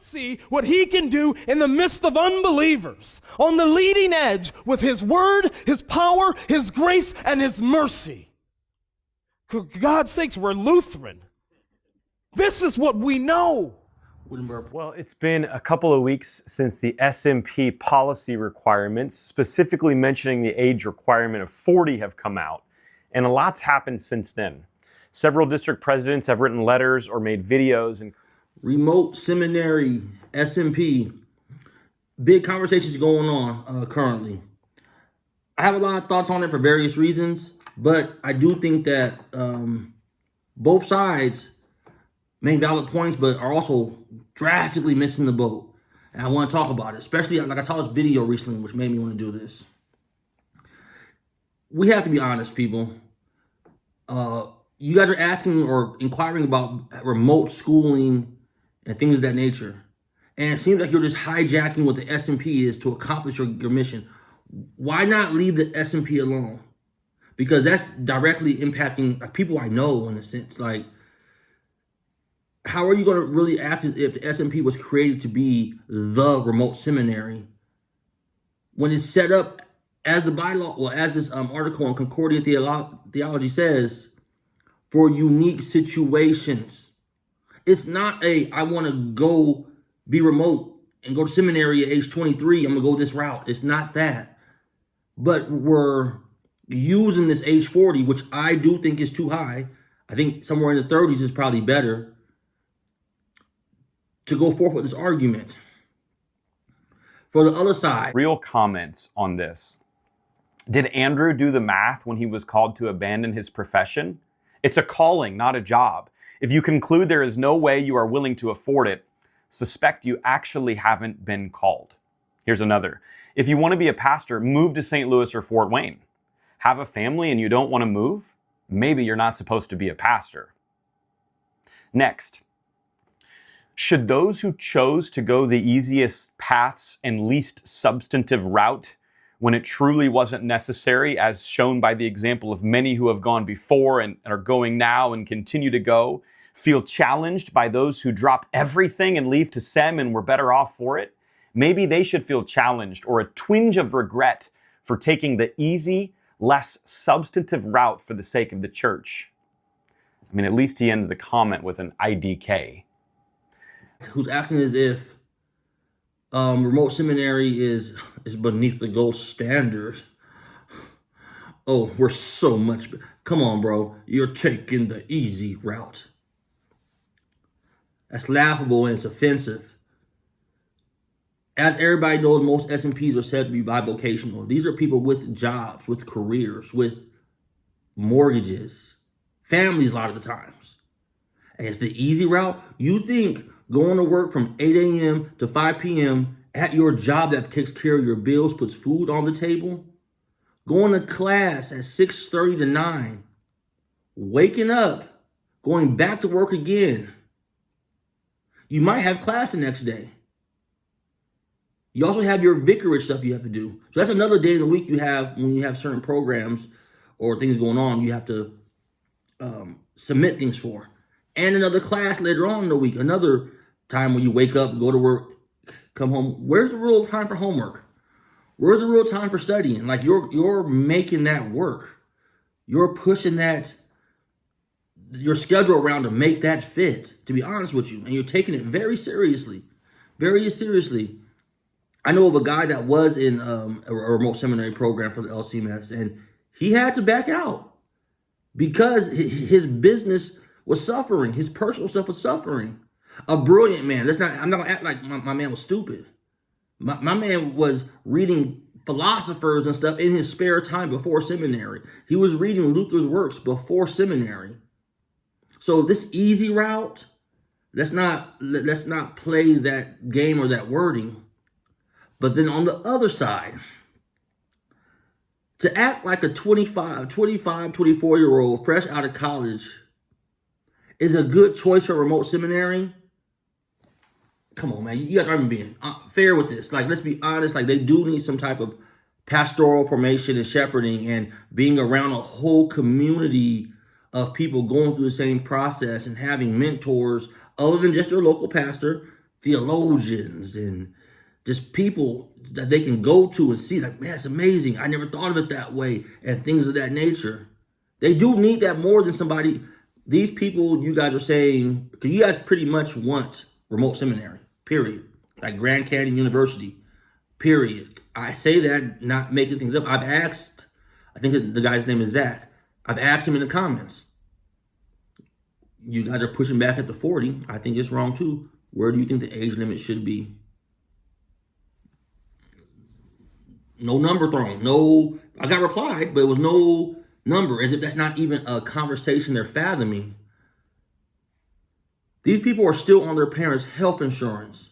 see what he can do in the midst of unbelievers, on the leading edge with his word, his power, his grace, and his mercy. For God's sakes, we're Lutheran. This is what we know. Well, it's been a couple of weeks since the SMP policy requirements, specifically mentioning the age requirement of 40, have come out, and a lot's happened since then. Several district presidents have written letters or made videos. And remote seminary, SMP, big conversations going on currently. I have a lot of thoughts on it for various reasons, but I do think that both sides make valid points, but are also drastically missing the boat. And I want to talk about it, especially like I saw this video recently, which made me want to do this. We have to be honest, people. You guys are asking or inquiring about remote schooling and things of that nature. And it seems like you're just hijacking what the SMP is to accomplish your mission. Why not leave the SMP alone? Because that's directly impacting people I know, in a sense. Like, how are you going to really act as if the SMP was created to be the remote seminary when it's set up as the bylaw, well, as this article on Concordia Theology says, for unique situations? It's not I want to go be remote and go to seminary at age 23. I'm going to go this route. It's not that. But we're using this age 40, which I do think is too high. I think somewhere in the 30s is probably better, to go forth with this argument. For the other side, real comments on this. Did Andrew do the math when he was called to abandon his profession? It's a calling, not a job. If you conclude there is no way you are willing to afford it, suspect you actually haven't been called. Here's another. If you want to be a pastor, move to St. Louis or Fort Wayne. Have a family and you don't want to move? Maybe you're not supposed to be a pastor. Next. Should those who chose to go the easiest paths and least substantive route when it truly wasn't necessary, as shown by the example of many who have gone before and are going now and continue to go, feel challenged by those who drop everything and leave to SEM and were better off for it? Maybe they should feel challenged or a twinge of regret for taking the easy, less substantive route for the sake of the church. I mean, at least he ends the comment with an IDK. Who's acting as if remote seminary is beneath the gold standard. Oh, we're so much. Come on, bro. You're taking the easy route. That's laughable and it's offensive. As everybody knows, most SMPs are said to be bivocational. These are people with jobs, with careers, with mortgages, families a lot of the times. And it's the easy route. You think going to work from 8 a.m. to 5 p.m. at your job that takes care of your bills, puts food on the table, going to class at 6:30 to 9, waking up, going back to work again. You might have class the next day. You also have your vicarage stuff you have to do. So that's another day in the week you have when you have certain programs or things going on you have to submit things for. And another class later on in the week, another time when you wake up, go to work, come home. Where's the real time for homework? Where's the real time for studying? Like you're making that work. You're pushing that, your schedule around to make that fit, to be honest with you. And you're taking it very seriously, very seriously. I know of a guy that was in a remote seminary program for the LCMS, and he had to back out because his business was suffering. His personal stuff was suffering. A brilliant man. I'm not gonna act like my man was stupid. My man was reading philosophers and stuff in his spare time before seminary. He was reading Luther's works before seminary. So this easy route, let's not play that game or that wording. But then on the other side, to act like a 24-year-old fresh out of college is a good choice for remote seminary. Come on, man. You guys aren't being fair with this. Like, let's be honest. Like, they do need some type of pastoral formation and shepherding and being around a whole community of people going through the same process and having mentors other than just your local pastor theologians and just people that they can go to and see, like, man, it's amazing. I never thought of it that way, and things of that nature. They do need that more than somebody. These people, you guys are saying, because you guys pretty much want remote seminary, period. Like Grand Canyon University, period. I say that not making things up. I've asked, I think the guy's name is Zach. I've asked him in the comments. You guys are pushing back at the 40. I think it's wrong too. Where do you think the age limit should be? No number thrown. No, I got replied, but it was no number, as if that's not even a conversation they're fathoming. These people are still on their parents' health insurance.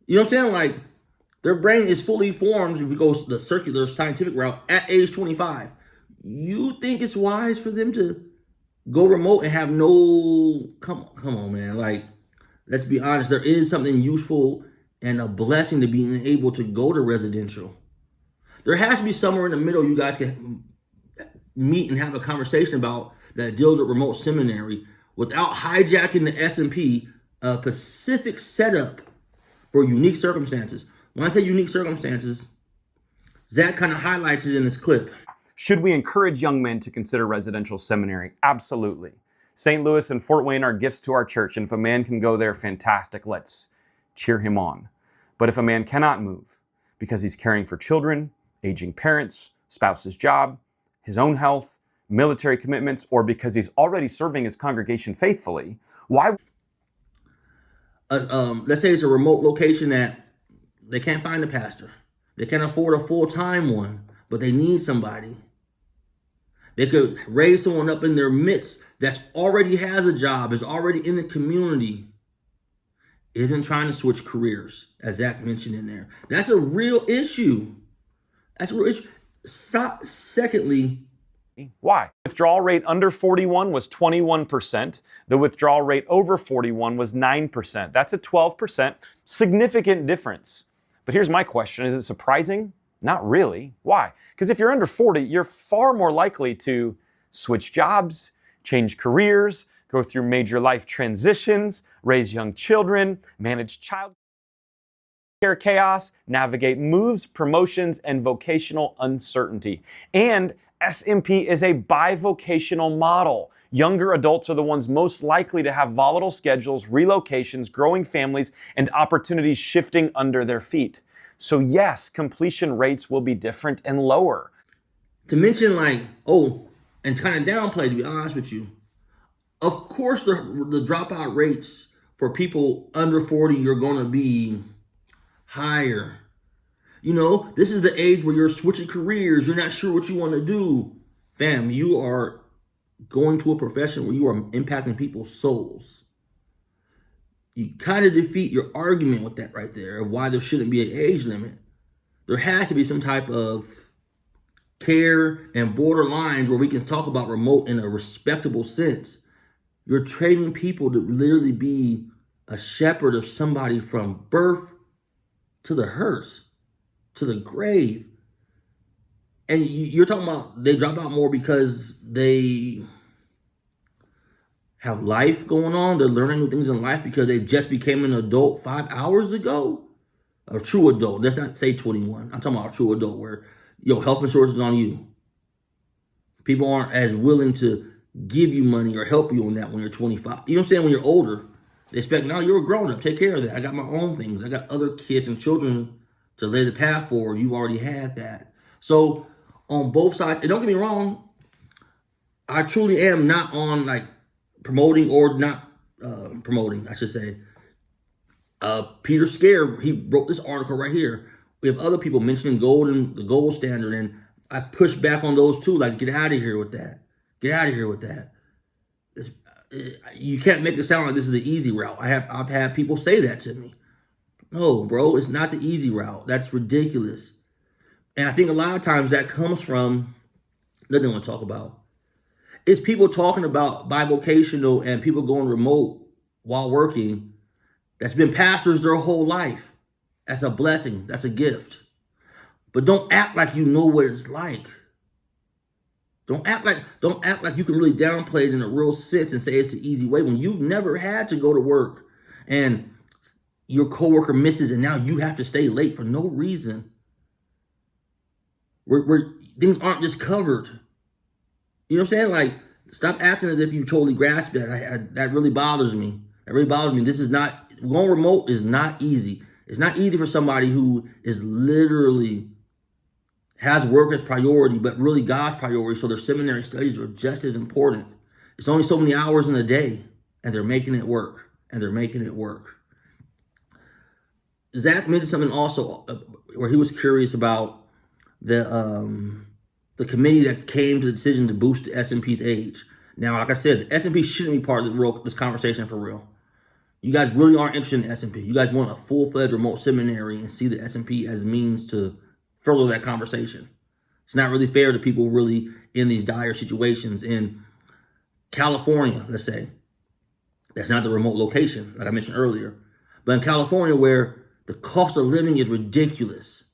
You know what I'm saying? Like, their brain is fully formed, if we go the circular scientific route, at age 25. You think it's wise for them to go remote and have no, come on, man. Like, let's be honest. There is something useful and a blessing to being able to go to residential. There has to be somewhere in the middle you guys can meet and have a conversation about that deals with remote seminary without hijacking the SMP, a specific setup for unique circumstances. When I say unique circumstances, Zach kind of highlights it in this clip. Should we encourage young men to consider residential seminary? Absolutely. St. Louis and Fort Wayne are gifts to our church, and if a man can go there, fantastic. Let's cheer him on. But if a man cannot move because he's caring for children, aging parents, spouse's job, his own health, military commitments, or because he's already serving his congregation faithfully, why? Let's say it's a remote location that they can't find a pastor. They can't afford a full-time one, but they need somebody. They could raise someone up in their midst that already has a job, is already in the community, isn't trying to switch careers, as Zach mentioned in there. That's a real issue. That's a real issue. Secondly, why? Withdrawal rate under 41 was 21%. The withdrawal rate over 41 was 9%. That's a 12% significant difference. But here's my question. Is it surprising? Not really. Why? Because if you're under 40, you're far more likely to switch jobs, change careers, go through major life transitions, raise young children, manage child care chaos, navigate moves, promotions, and vocational uncertainty. And SMP is a bivocational model. Younger adults are the ones most likely to have volatile schedules, relocations, growing families, and opportunities shifting under their feet. So yes, completion rates will be different and lower. To mention and kind of downplay, to be honest with you, of course the dropout rates for people under 40 are going to be higher. You know, this is the age where you're switching careers. You're not sure what you want to do. Fam, you are going to a profession where you are impacting people's souls. You kind of defeat your argument with that right there of why there shouldn't be an age limit. There has to be some type of care and borderlines where we can talk about remote in a respectable sense. You're training people to literally be a shepherd of somebody from birth to the hearse, to the grave. And you're talking about they drop out more because they have life going on. They're learning new things in life because they just became an adult 5 hours ago. A true adult. Let's not say 21. I'm talking about a true adult where health insurance is on you. People aren't as willing to give you money or help you on that when you're 25. You know what I'm saying? When you're older, they expect, now you're a grown up. Take care of that. I got my own things. I got other kids and children to lay the path for. You've already had that. So on both sides, and don't get me wrong, I truly am not on promoting or not promoting, I should say. Peter Scare, he wrote this article right here. We have other people mentioning gold and the gold standard, and I push back on those too. Like, get out of here with that. Get out of here with that. You can't make it sound like this is the easy route. I've had people say that to me. No, bro, it's not the easy route. That's ridiculous. And I think a lot of times that comes from nothing I want to talk about. It's people talking about bivocational and people going remote while working that's been pastors their whole life. That's a blessing. That's a gift. But don't act like you know what it's like. Don't act like you can really downplay it in a real sense and say it's the easy way when you've never had to go to work and your coworker misses and now you have to stay late for no reason. Where things aren't just covered. You know what I'm saying? Like, stop acting as if you totally grasp it. That really bothers me. That really bothers me. This is not, going remote is not easy. It's not easy for somebody who is literally has work as priority, but really God's priority. So their seminary studies are just as important. It's only so many hours in a day, and they're making it work. And they're making it work. Zach mentioned something also where he was curious about the committee that came to the decision to boost the SMP's age. Now, like I said, the SMP shouldn't be part of this conversation for real. You guys really aren't interested in SMP. You guys want a full-fledged remote seminary and see the SMP as a means to further that conversation. It's not really fair to people really in these dire situations. In California, let's say, that's not the remote location, like I mentioned earlier. But in California, where the cost of living is ridiculous.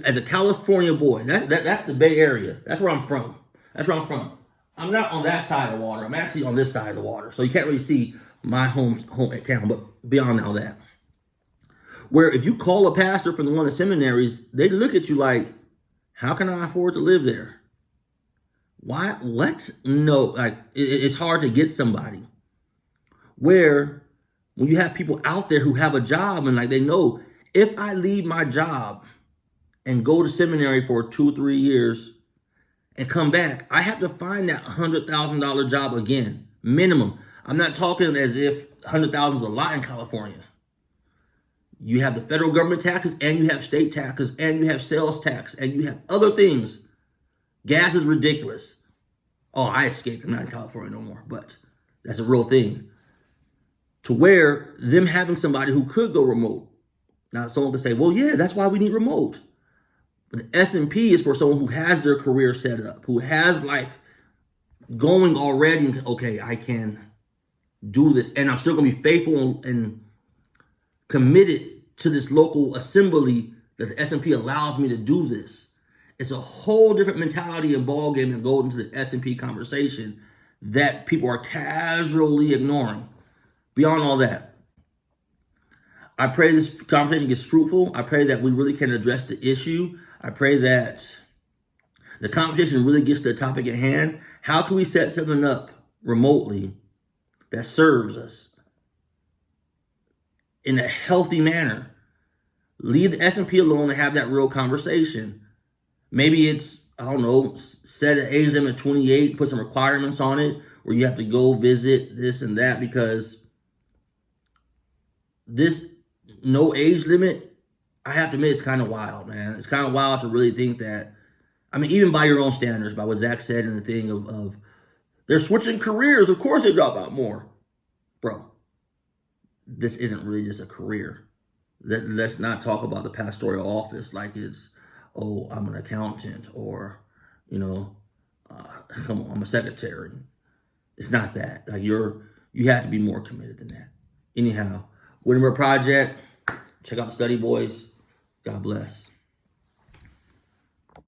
As a California boy, that's the Bay Area. That's where I'm from. I'm not on that side of the water. I'm actually on this side of the water. So you can't really see my home town, but beyond all that. Where if you call a pastor from one of the seminaries, they look at you like, how can I afford to live there? Why? What? No, like it's hard to get somebody. Where when you have people out there who have a job and like they know, if I leave my job and go to seminary for 2-3 years and come back, I have to find that $100,000 job again, minimum. I'm not talking as if $100,000 is a lot in California. You have the federal government taxes, and you have state taxes, and you have sales tax, and you have other things. Gas is ridiculous. Oh, I escaped. I'm not in California no more, but that's a real thing. To where them having somebody who could go remote. Now, someone could say, well, yeah, that's why we need remote. But the SMP is for someone who has their career set up, who has life going already. And, okay, I can do this, and I'm still going to be faithful and committed to this local assembly that the SMP allows me to do this. It's a whole different mentality and ballgame and go into the SMP conversation that people are casually ignoring. Beyond all that, I pray this conversation gets fruitful. I pray that we really can address the issue. I pray that the conversation really gets to the topic at hand. How can we set something up remotely that serves us in a healthy manner? Leave the SMP alone and have that real conversation. Maybe it's, I don't know, set an age limit of 28, put some requirements on it, where you have to go visit this and that, because this no age limit, I have to admit, it's kind of wild, man. It's kind of wild to really think that, I mean, even by your own standards, by what Zach said and the thing of they're switching careers, of course they drop out more. Bro, this isn't really just a career. Let's not talk about the pastoral office like it's, oh, I'm an accountant, or, you know, come on, I'm a secretary. It's not that. Like you have to be more committed than that. Anyhow, Wittenberg Project, check out the study boys. God bless.